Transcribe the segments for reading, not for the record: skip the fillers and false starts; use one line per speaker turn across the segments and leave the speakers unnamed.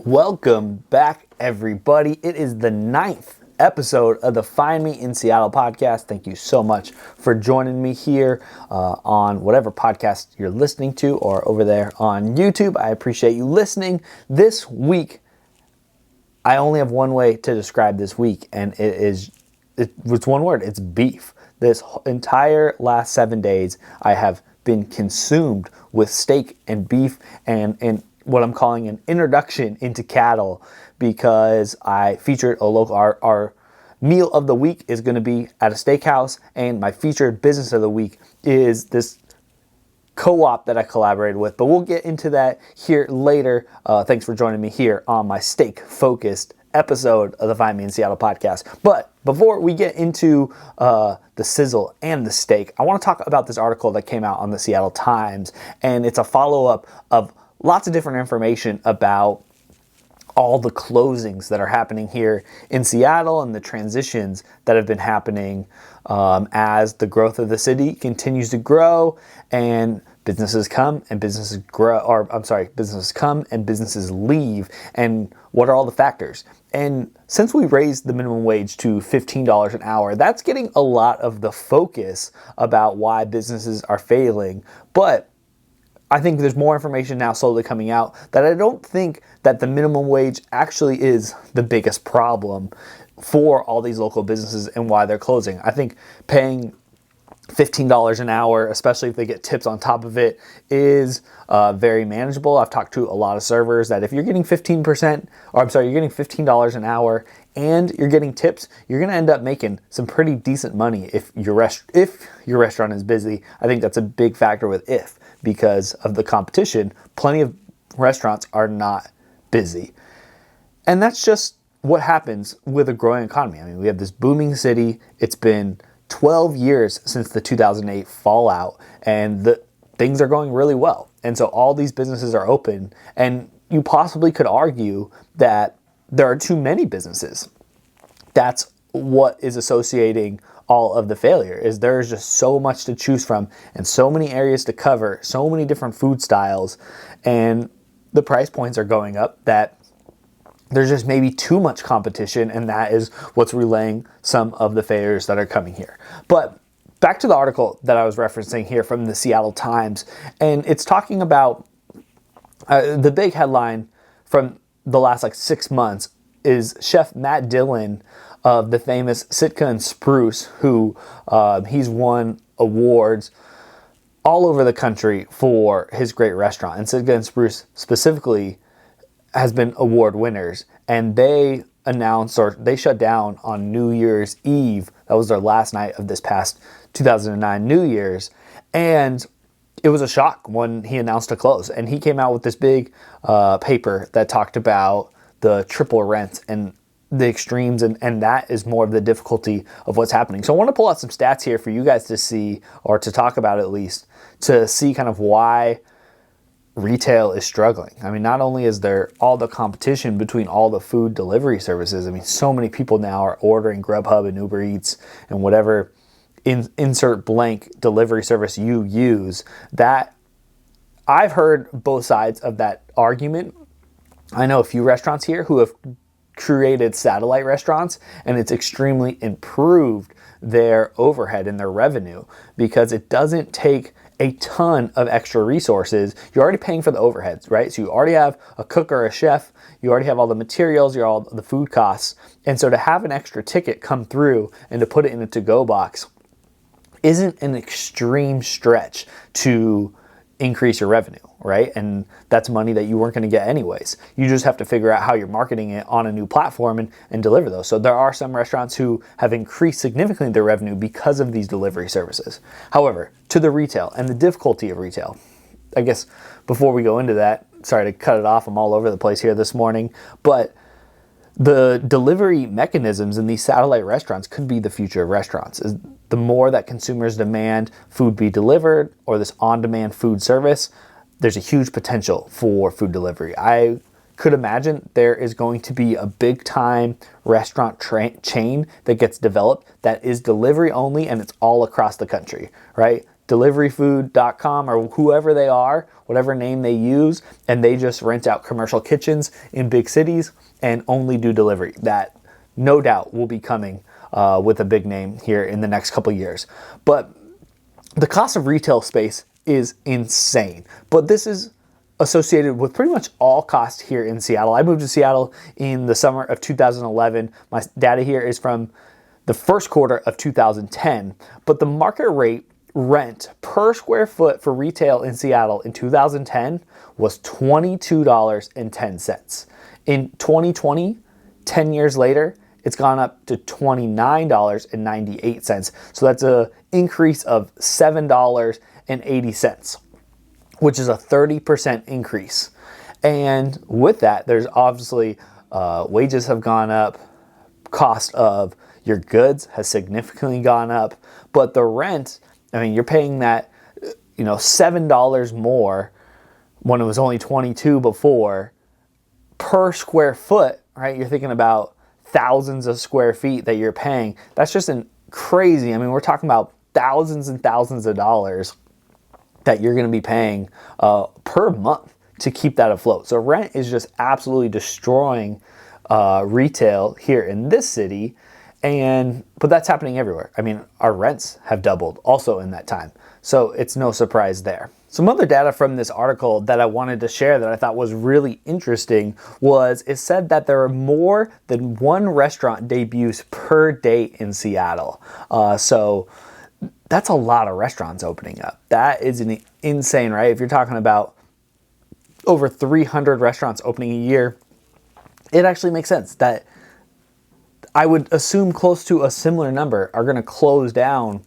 Welcome back, everybody. It is the 9th episode of the Find Me in Seattle podcast. Thank you so much for joining me here on whatever podcast you're listening to or over there on YouTube. I appreciate you listening. This week, I only have one way to describe this week, and it's one word. It's beef. This entire last 7 days, I have been consumed with steak and beef and what I'm calling an introduction into cattle, because I featured a local, our meal of the week is going to be at a steakhouse, and my featured business of the week is this co-op that I collaborated with, but we'll get into that here later. Thanks for joining me here on my steak-focused episode of the Find Me in Seattle podcast. But before we get into the sizzle and the steak, I want to talk about this article that came out on the Seattle Times, and it's a follow-up of lots of different information about all the closings that are happening here in Seattle and the transitions that have been happening as the growth of the city continues to grow and businesses come and businesses grow, or I'm sorry, businesses come and businesses leave, and what are all the factors? And since we raised the minimum wage to $15 an hour, that's getting a lot of the focus about why businesses are failing. But I think there's more information now slowly coming out that I don't think that the minimum wage actually is the biggest problem for all these local businesses and why they're closing. I think paying $15 an hour, especially if they get tips on top of it, is very manageable. I've talked to a lot of servers that if you're getting you're getting $15 an hour and you're getting tips, you're going to end up making some pretty decent money if your restaurant is busy. I think that's a big factor with because of the competition. Plenty of restaurants are not busy. And that's just what happens with a growing economy. I mean, we have this booming city. It's been 12 years since the 2008 fallout, and things are going really well. And so all these businesses are open, and you possibly could argue that there are too many businesses. That's what is associating all of the failure, is there's just so much to choose from and so many areas to cover, so many different food styles, and the price points are going up that there's just maybe too much competition, and that is what's relaying some of the failures that are coming here. But back to the article that I was referencing here from the Seattle Times, and it's talking about the big headline from the last 6 months is Chef Matt Dillon of the famous Sitka and Spruce, who he's won awards all over the country for his great restaurant. And Sitka and Spruce specifically has been award winners, and they announced, or they shut down on New Year's Eve. That was their last night of this past 2009 New Year's, and it was a shock when he announced a close. And he came out with this big paper that talked about the triple rent and the extremes, and that is more of the difficulty of what's happening. So I want to pull out some stats here for you guys to see, or to talk about at least, to see kind of why retail is struggling. I mean, not only is there all the competition between all the food delivery services, I mean, so many people now are ordering Grubhub and Uber Eats and whatever insert blank delivery service you use, that I've heard both sides of that argument. I know a few restaurants here who have created satellite restaurants, and it's extremely improved their overhead and their revenue because it doesn't take a ton of extra resources. You're already paying for the overheads, right? So you already have a cook or a chef, you already have all the materials, all the food costs. And so to have an extra ticket come through and to put it in a to-go box isn't an extreme stretch to increase your revenue, right? And that's money that you weren't going to get anyways. You just have to figure out how you're marketing it on a new platform and deliver those. So there are some restaurants who have increased significantly their revenue because of these delivery services. However, to the retail and the difficulty of retail, I guess before we go into that, sorry to cut it off, I'm all over the place here this morning, but the delivery mechanisms in these satellite restaurants could be the future of restaurants. The more that consumers demand food be delivered, or this on-demand food service, there's a huge potential for food delivery. I could imagine there is going to be a big time restaurant chain that gets developed that is delivery only, and it's all across the country, right? deliveryfood.com or whoever they are, whatever name they use, and they just rent out commercial kitchens in big cities and only do delivery. That no doubt will be coming with a big name here in the next couple years. But the cost of retail space is insane. But this is associated with pretty much all costs here in Seattle. I moved to Seattle in the summer of 2011. My data here is from the first quarter of 2010. But the market rate rent per square foot for retail in Seattle in 2010 was $22.10. In 2020, 10 years later, it's gone up to $29.98. So that's an increase of $7.80, which is a 30% increase. And with that, there's obviously wages have gone up, cost of your goods has significantly gone up, but the rent, I mean, you're paying that, $7 more when it was only 22 before per square foot, right? You're thinking about thousands of square feet that you're paying. That's just crazy. I mean, we're talking about thousands and thousands of dollars that you're going to be paying per month to keep that afloat. So rent is just absolutely destroying retail here in this city. But that's happening everywhere. I mean, our rents have doubled also in that time. So it's no surprise there. Some other data from this article that I wanted to share that I thought was really interesting was it said that there are more than one restaurant debuts per day in Seattle. So that's a lot of restaurants opening up. That is insane, right? If you're talking about over 300 restaurants opening a year, it actually makes sense that I would assume close to a similar number are going to close down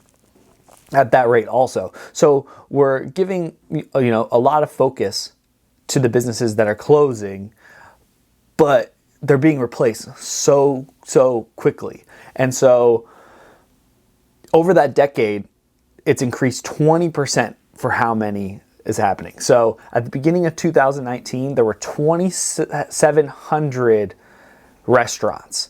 at that rate also. So we're giving, a lot of focus to the businesses that are closing, but they're being replaced so quickly. And so over that decade, it's increased 20% for how many is happening. So at the beginning of 2019, there were 2,700 restaurants,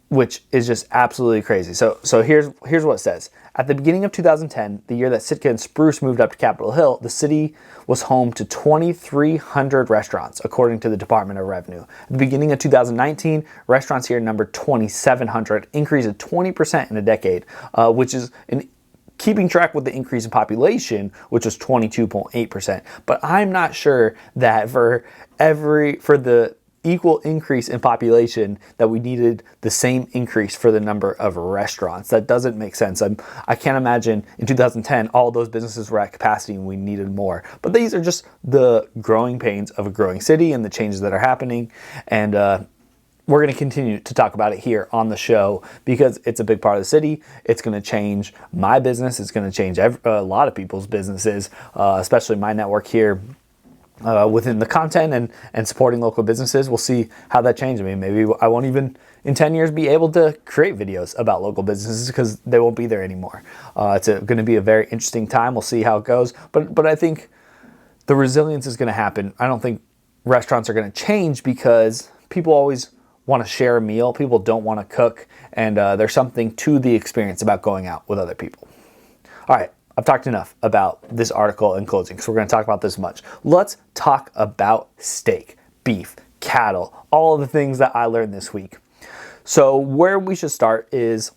which is just absolutely crazy. So here's what it says. At the beginning of 2010, the year that Sitka and Spruce moved up to Capitol Hill, the city was home to 2,300 restaurants, according to the Department of Revenue. At the beginning of 2019, restaurants here numbered 2,700, increase of 20% in a decade, which is keeping track with the increase in population, which was 22.8%. But I'm not sure that for the equal increase in population that we needed the same increase for the number of restaurants. That doesn't make sense. I can't imagine in 2010 all those businesses were at capacity and we needed more. But these are just the growing pains of a growing city and the changes that are happening. And we're going to continue to talk about it here on the show because it's a big part of the city. It's going to change my business. It's going to change a lot of people's businesses, especially my network here. Within the content and supporting local businesses. We'll see how that changes. I mean, maybe I won't even in 10 years be able to create videos about local businesses because they won't be there anymore. It's going to be a very interesting time. We'll see how it goes. But I think the resilience is going to happen. I don't think restaurants are going to change because people always want to share a meal. People don't want to cook. And there's something to the experience about going out with other people. All right. I've talked enough about this article and closing, so we're going to talk about this much. Let's talk about steak, beef, cattle, all of the things that I learned this week. So where we should start is,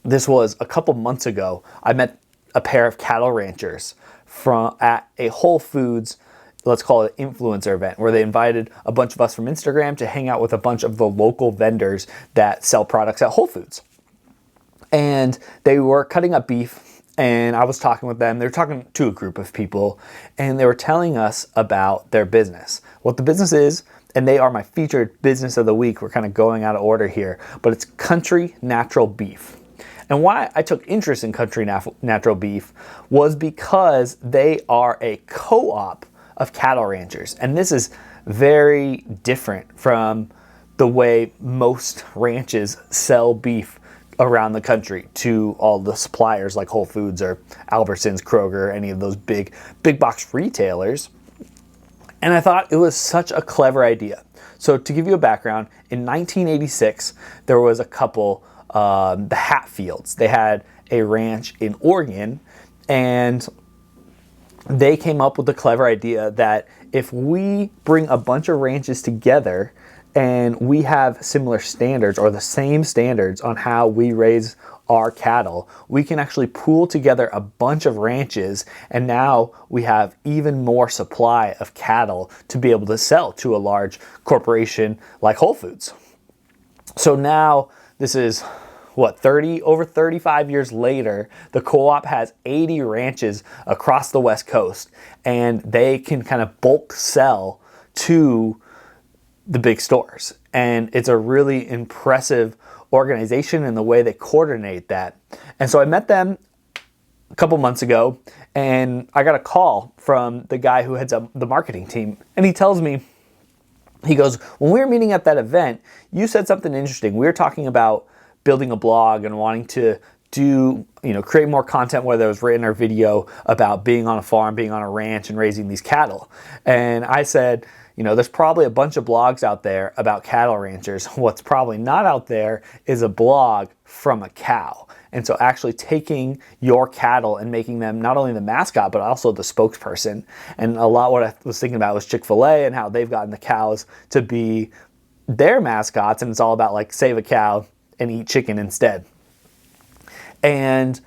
this was a couple months ago, I met a pair of cattle ranchers at a Whole Foods, let's call it influencer event, where they invited a bunch of us from Instagram to hang out with a bunch of the local vendors that sell products at Whole Foods. And they were cutting up beef. And I was talking with them. They were talking to a group of people, and they were telling us about their business, what the business is, and they are my featured business of the week. We're kind of going out of order here, but it's Country Natural Beef. And why I took interest in Country Natural Beef was because they are a co-op of cattle ranchers. And this is very different from the way most ranches sell beef around the country to all the suppliers like Whole Foods or Albertsons, Kroger, any of those big box retailers. And I thought it was such a clever idea. So to give you a background, in 1986, there was a couple, the Hatfields. They had a ranch in Oregon, And they came up with the clever idea that if we bring a bunch of ranches together and we have similar standards or the same standards on how we raise our cattle, we can actually pool together a bunch of ranches, and now we have even more supply of cattle to be able to sell to a large corporation like Whole Foods. So now this is over 35 years later, the co-op has 80 ranches across the West Coast, and they can kind of bulk sell to the big stores. And it's a really impressive organization in the way they coordinate that. And so I met them a couple months ago, and I got a call from the guy who heads up the marketing team. And he tells me, he goes, when we were meeting at that event, you said something interesting. We were talking about building a blog and wanting to create more content, whether it was written or video, about being on a farm, being on a ranch, and raising these cattle. And I said, there's probably a bunch of blogs out there about cattle ranchers. What's probably not out there is a blog from a cow. And so actually taking your cattle and making them not only the mascot, but also the spokesperson. And a lot what I was thinking about was Chick-fil-A and how they've gotten the cows to be their mascots. And it's all about like save a cow and eat chicken instead. And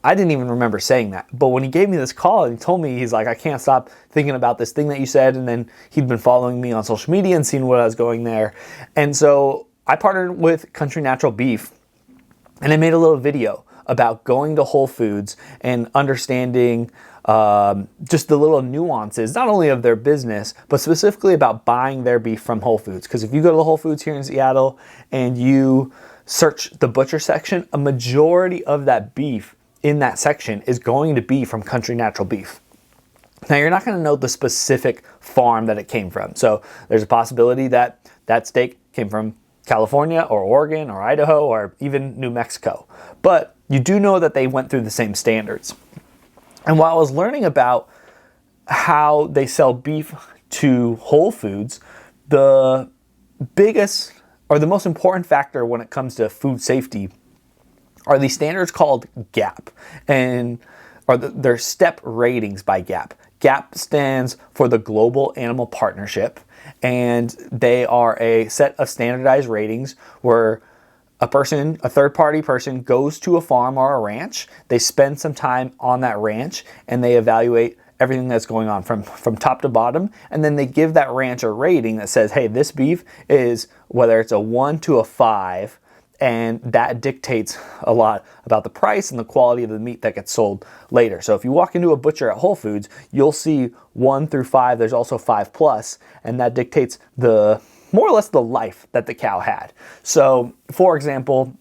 I didn't even remember saying that. But when he gave me this call and he told me, he's like, I can't stop thinking about this thing that you said. And then he'd been following me on social media and seeing what I was going there. And so I partnered with Country Natural Beef, and I made a little video about going to Whole Foods and understanding just the little nuances, not only of their business, but specifically about buying their beef from Whole Foods. Because if you go to the Whole Foods here in Seattle and you search the butcher section, a majority of that beef in that section is going to be from Country Natural Beef. Now, you're not going to know the specific farm that it came from. So there's a possibility that that steak came from California or Oregon or Idaho or even New Mexico. But you do know that they went through the same standards. And while I was learning about how they sell beef to Whole Foods, the biggest or the most important factor when it comes to food safety are these standards called GAP, and they're step ratings by GAP. GAP stands for the Global Animal Partnership, and they are a set of standardized ratings where a third-party person goes to a farm or a ranch, they spend some time on that ranch, and they evaluate everything that's going on from top to bottom, and then they give that ranch a rating that says, hey, this beef is, whether it's a 1 to a 5, and that dictates a lot about the price and the quality of the meat that gets sold later. So if you walk into a butcher at Whole Foods, you'll see 1 through 5. There's also 5+, and that dictates more or less the life that the cow had. So, for example,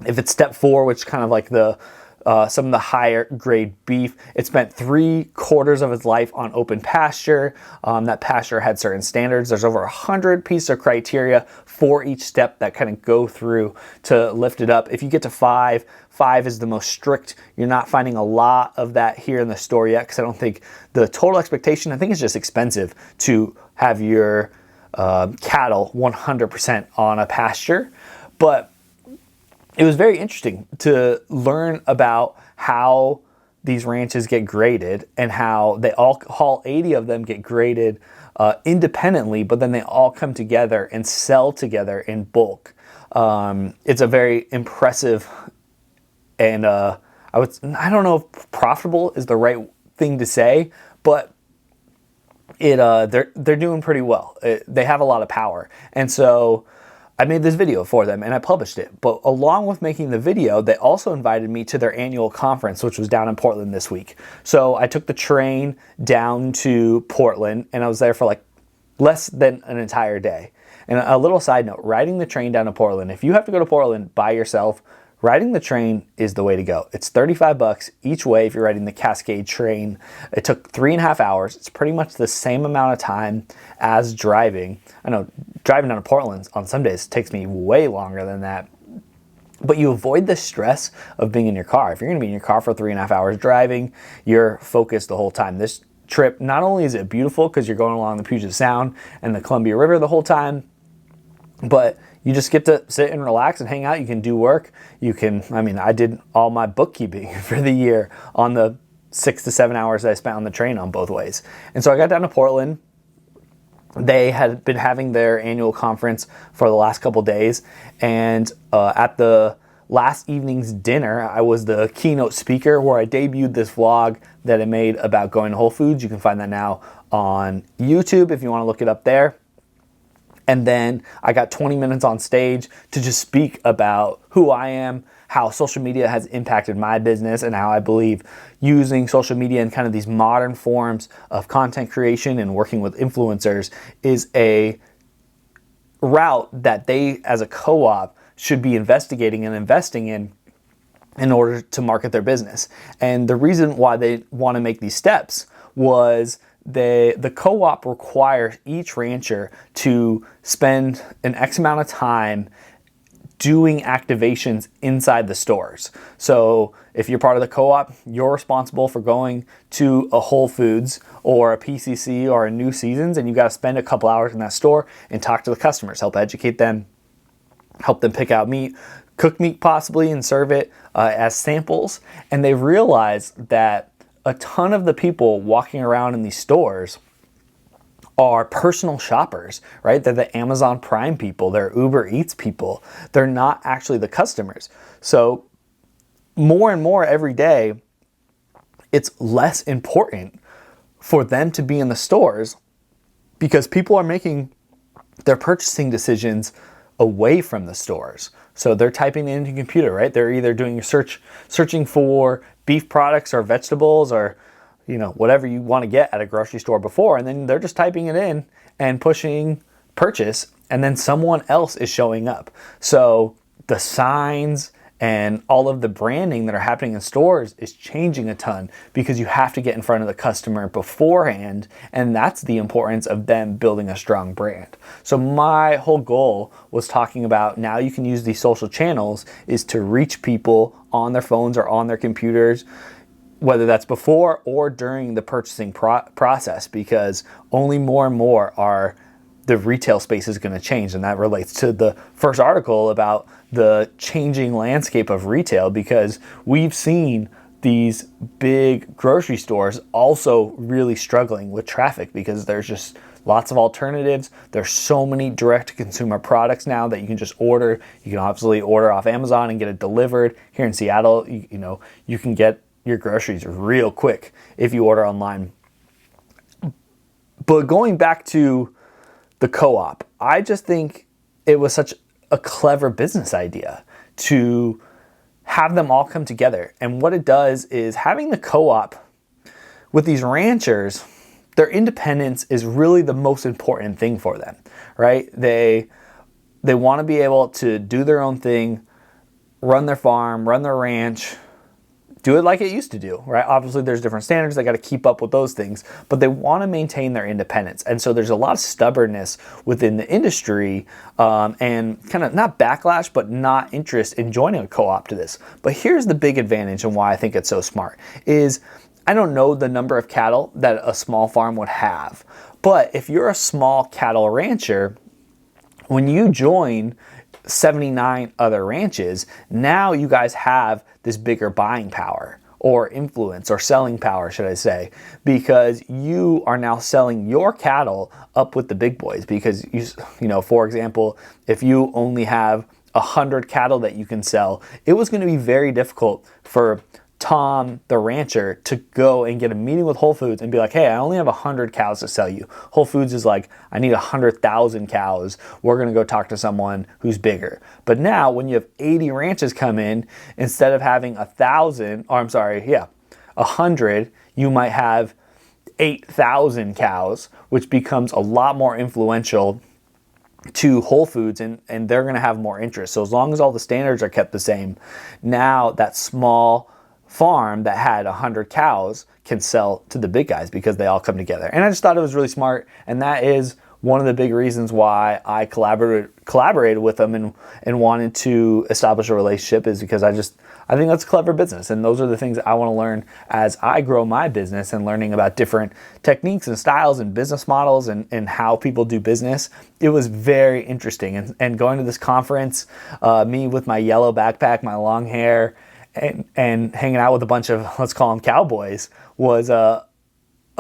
if it's step 4, which is kind of like some of the higher grade beef, it spent 3/4 of its life on open pasture. That pasture had certain standards. There's over 100 pieces of criteria for each step that kind of go through to lift it up. If you get to 5 is the most strict. You're not finding a lot of that here in the store yet, because I don't think the total expectation, I think it's just expensive to have your cattle 100% on a pasture. But it was very interesting to learn about how these ranches get graded and how all 80 of them get graded independently, but then they all come together and sell together in bulk. It's a very impressive, and I don't know if profitable is the right thing to say, but they're doing pretty well. They have a lot of power, and so I made this video for them and I published it. But along with making the video, they also invited me to their annual conference, which was down in Portland this week. So I took the train down to Portland, and I was there for like less than an entire day. And a little side note, riding the train down to Portland, if you have to go to Portland by yourself, riding the train is the way to go. It's $35 each way if you're riding the Cascade train. It took 3.5 hours. It's pretty much the same amount of time as driving. I know driving down to Portland on some days takes me way longer than that. But you avoid the stress of being in your car. If you're going to be in your car for 3.5 hours driving, you're focused the whole time. This trip, not only is it beautiful because you're going along the Puget Sound and the Columbia River the whole time, but you just get to sit and relax and hang out. You can do work. I did all my bookkeeping for the year on the 6 to 7 hours that I spent on the train on both ways. And so I got down to Portland. They had been having their annual conference for the last couple days, and at the last evening's dinner, I was the keynote speaker where I debuted this vlog that I made about going to Whole Foods. You can find that now on YouTube if you want to look it up there. And then I got 20 minutes on stage to just speak about who I am, how social media has impacted my business, and how I believe using social media in kind of these modern forms of content creation and working with influencers is a route that they, as a co-op, should be investigating and investing in order to market their business. And the reason why they want to make these steps was the co-op requires each rancher to spend an X amount of time doing activations inside the stores. So if you're part of the co-op, you're responsible for going to a Whole Foods or a PCC or a New Seasons, and you got to spend a couple hours in that store and talk to the customers, help educate them, help them pick out meat, cook meat possibly, and serve it as samples. And they realize that a ton of the people walking around in these stores are personal shoppers, right? They're the Amazon Prime people, they're Uber Eats people. They're not actually the customers. So more and more every day, it's less important for them to be in the stores because people are making their purchasing decisions away from the stores. So they're typing it into a computer, right? They're either doing a searching for beef products or vegetables or whatever you want to get at a grocery store before, and then they're just typing it in and pushing purchase, and then someone else is showing up. So the signs and all of the branding that are happening in stores is changing a ton because you have to get in front of the customer beforehand, and that's the importance of them building a strong brand. So my whole goal was talking about now you can use these social channels is to reach people on their phones or on their computers, whether that's before or during the purchasing process, because only more and more are the retail space is going to change. And that relates to the first article about the changing landscape of retail, because we've seen these big grocery stores also really struggling with traffic because there's just lots of alternatives. There's so many direct-to-consumer products now that you can just order. You can obviously order off Amazon and get it delivered. Here in Seattle, you can get your groceries real quick if you order online. But going back to the co-op, I just think it was such a clever business idea to have them all come together. And what it does is having the co-op with these ranchers, their independence is really the most important thing for them, right? They want to be able to do their own thing, run their farm, run their ranch, do it like it used to do, right? Obviously, there's different standards. They got to keep up with those things, but they want to maintain their independence. And so there's a lot of stubbornness within the industry and kind of not backlash, but not interest in joining a co-op to this. But here's the big advantage and why I think it's so smart is I don't know the number of cattle that a small farm would have, but if you're a small cattle rancher, when you join 79 other ranches, now you guys have this bigger buying power or influence or selling power, should I say, because you are now selling your cattle up with the big boys. Because for example, if you only have 100 cattle that you can sell, it was going to be very difficult for Tom, the rancher, to go and get a meeting with Whole Foods and be like, hey, I only have 100 cows to sell you. Whole Foods is like, I need 100,000 cows. We're going to go talk to someone who's bigger. But now when you have 80 ranches come in, instead of having 100, you might have 8,000 cows, which becomes a lot more influential to Whole Foods, and they're going to have more interest. So as long as all the standards are kept the same, now that small farm that had 100 cows can sell to the big guys because they all come together. And I just thought it was really smart, and that is one of the big reasons why I collaborated with them and wanted to establish a relationship, is because I think that's clever business, and those are the things that I want to learn as I grow my business and learning about different techniques and styles and business models and how people do business. It was very interesting, and going to this conference, me with my yellow backpack, my long hair, and hanging out with a bunch of, let's call them cowboys, was a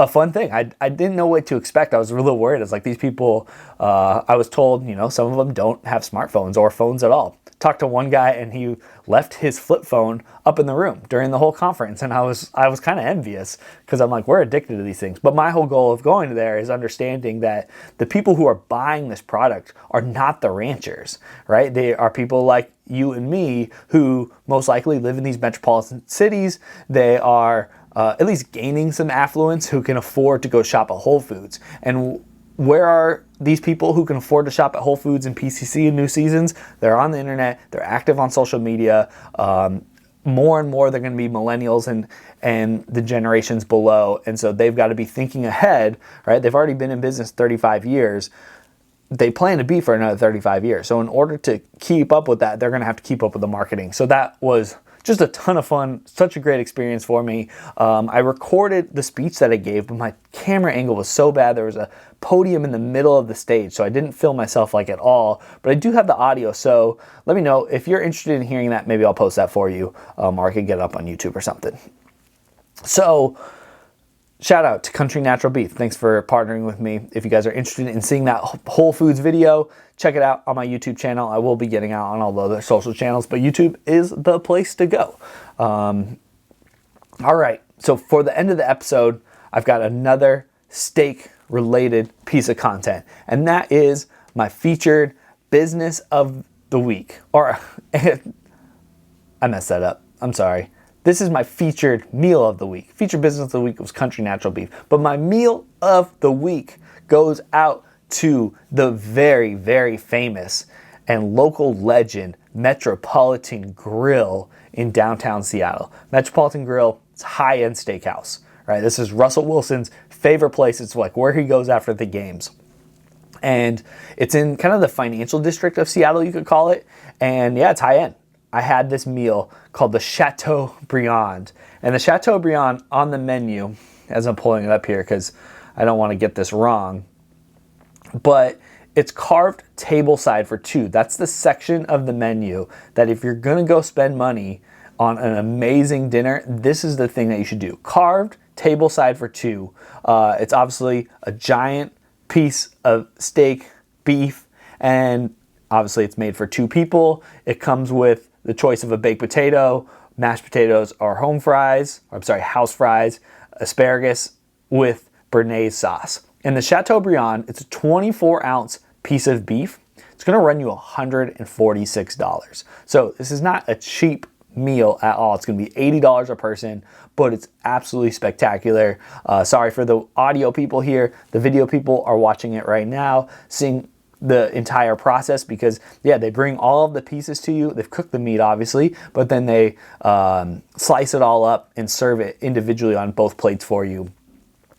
fun thing. I didn't know what to expect. I was a little worried. I was like, these people, I was told, some of them don't have smartphones or phones at all. Talked to one guy and he left his flip phone up in the room during the whole conference, and I was kind of envious because I'm like, we're addicted to these things. But my whole goal of going there is understanding that the people who are buying this product are not the ranchers, right? They are people like you and me who most likely live in these metropolitan cities. They are at least gaining some affluence who can afford to go shop at Whole Foods. And where are these people who can afford to shop at Whole Foods and PCC in New Seasons? They're on the internet. They're active on social media. More and more, they're going to be millennials and the generations below. And so they've got to be thinking ahead, right? They've already been in business 35 years. They plan to be for another 35 years. So in order to keep up with that, they're going to have to keep up with the marketing. So that was just a ton of fun, such a great experience for me. I recorded the speech that I gave, but my camera angle was so bad. There was a podium in the middle of the stage, so I didn't film myself like at all, but I do have the audio. So let me know if you're interested in hearing that. Maybe I'll post that for you, or I could get it up on YouTube or something. So shout out to Country Natural Beef. Thanks for partnering with me. If you guys are interested in seeing that Whole Foods video, check it out on my YouTube channel. I will be getting out on all the other social channels, but YouTube is the place to go. All right, so for the end of the episode, I've got another steak-related piece of content, and that is my featured business of the week. Or, I messed that up. I'm sorry. This is my featured meal of the week. Featured business of the week was Country Natural Beef. But my meal of the week goes out to the very, very famous and local legend, Metropolitan Grill in downtown Seattle. Metropolitan Grill, it's a high-end steakhouse, right? This is Russell Wilson's favorite place. It's like where he goes after the games. And it's in kind of the financial district of Seattle, you could call it. And yeah, it's high-end. I had this meal called the Chateaubriand. And the Chateaubriand on the menu, as I'm pulling it up here because I don't want to get this wrong, but it's carved tableside for two. That's the section of the menu that if you're going to go spend money on an amazing dinner, this is the thing that you should do. Carved tableside for two. It's obviously a giant piece of steak, beef, and obviously it's made for two people. It comes with the choice of a baked potato, mashed potatoes, or house fries, asparagus with béarnaise sauce. And the Chateaubriand, it's a 24-ounce piece of beef. It's going to run you $146. So this is not a cheap meal at all. It's going to be $80 a person, but it's absolutely spectacular. Sorry for the audio people here. The video people are watching it right now, seeing the entire process because, yeah, they bring all of the pieces to you. They've cooked the meat, obviously, but then they slice it all up and serve it individually on both plates for you.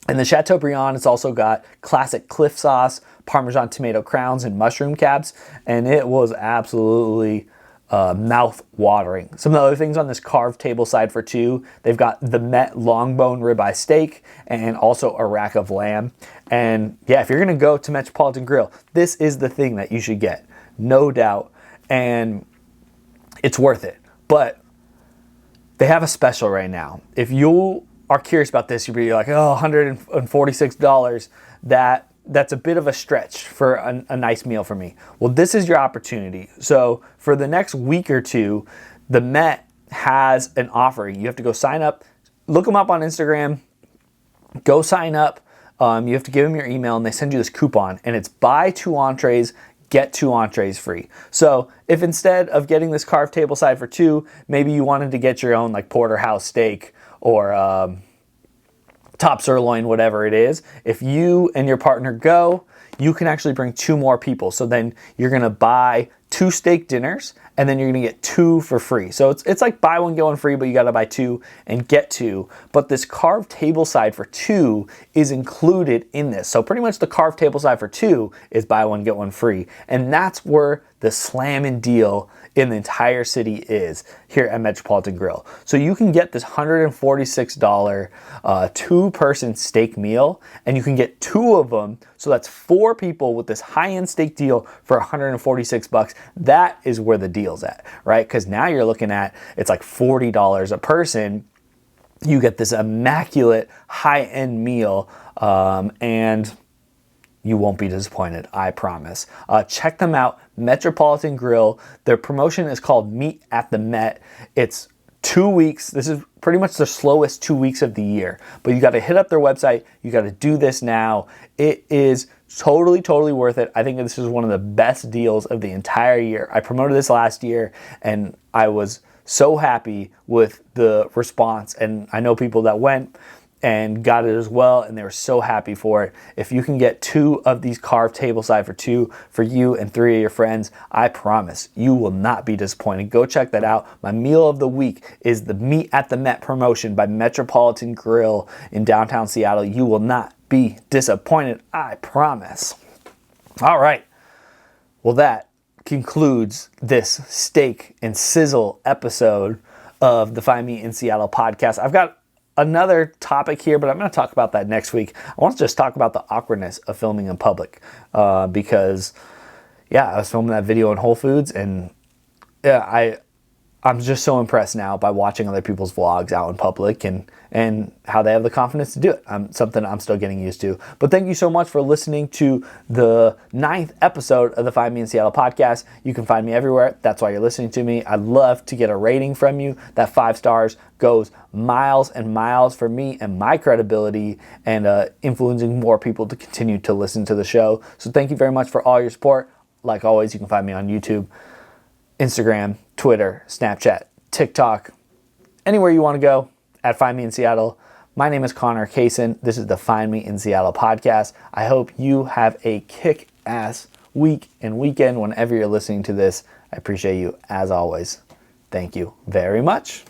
And the Chateaubriand, it's also got classic Cliff sauce, Parmesan tomato crowns, and mushroom caps, and it was absolutely mouth-watering. Some of the other things on this carved tableside for two, they've got the Met long bone ribeye steak and also a rack of lamb. And yeah, if you're gonna go to Metropolitan Grill, this is the thing that you should get, no doubt. And it's worth it. But they have a special right now. If you are curious about this, you'll be like, oh, $146. That's a bit of a stretch for a nice meal for me. Well, this is your opportunity. So for the next week or two, the Met has an offering. You have to go sign up, look them up on Instagram, go sign up. You have to give them your email and they send you this coupon, and it's buy 2 entrees, get 2 entrees free. So if instead of getting this carved tableside for 2, maybe you wanted to get your own like porterhouse steak or top sirloin, whatever it is, if you and your partner go, you can actually bring 2 more people. So then you're gonna buy 2 steak dinners and then you're gonna get 2 for free. So it's like buy 1, get 1 free, but you gotta buy 2 and get 2. But this carved tableside for 2 is included in this. So pretty much the carved tableside for 2 is buy 1, get 1 free. And that's where the slamming deal in the entire city is here at Metropolitan Grill. So you can get this $146 2-person steak meal, and you can get 2 of them. So that's 4 people with this high-end steak deal for $146. That is where the deal's at, right? Because now you're looking at, it's like $40 a person. You get this immaculate high-end meal, and you won't be disappointed, I promise. Check them out, Metropolitan Grill. Their promotion is called Meet at the Met. It's 2 weeks. This is pretty much the slowest 2 weeks of the year. But you got to hit up their website. You got to do this now. It is totally worth it. I think this is one of the best deals of the entire year. I promoted this last year, and I was so happy with the response. And I know people that went and got it as well, and they were so happy for it. If you can get 2 of these carved tableside for 2 for you and 3 of your friends, I promise you will not be disappointed. Go check that out. My meal of the week is the Meet at the Met promotion by Metropolitan Grill in downtown Seattle. You will not be disappointed, I promise. All right. Well, that concludes this steak and sizzle episode of the Find Me in Seattle podcast. I've got another topic here, but I'm going to talk about that next week. I want to just talk about the awkwardness of filming in public, because I was filming that video in Whole Foods, and I'm just so impressed now by watching other people's vlogs out in public and how they have the confidence to do it. Something I'm still getting used to. But thank you so much for listening to the 9th episode of the Find Me in Seattle podcast. You can find me everywhere. That's why you're listening to me. I'd love to get a rating from you. That 5 stars goes miles and miles for me and my credibility, and influencing more people to continue to listen to the show. So thank you very much for all your support. Like always, you can find me on YouTube, Instagram, Twitter, Snapchat, TikTok, anywhere you want to go at Find Me in Seattle. My name is Connor Cayson. This is the Find Me in Seattle podcast. I hope you have a kick-ass week and weekend whenever you're listening to this. I appreciate you as always. Thank you very much.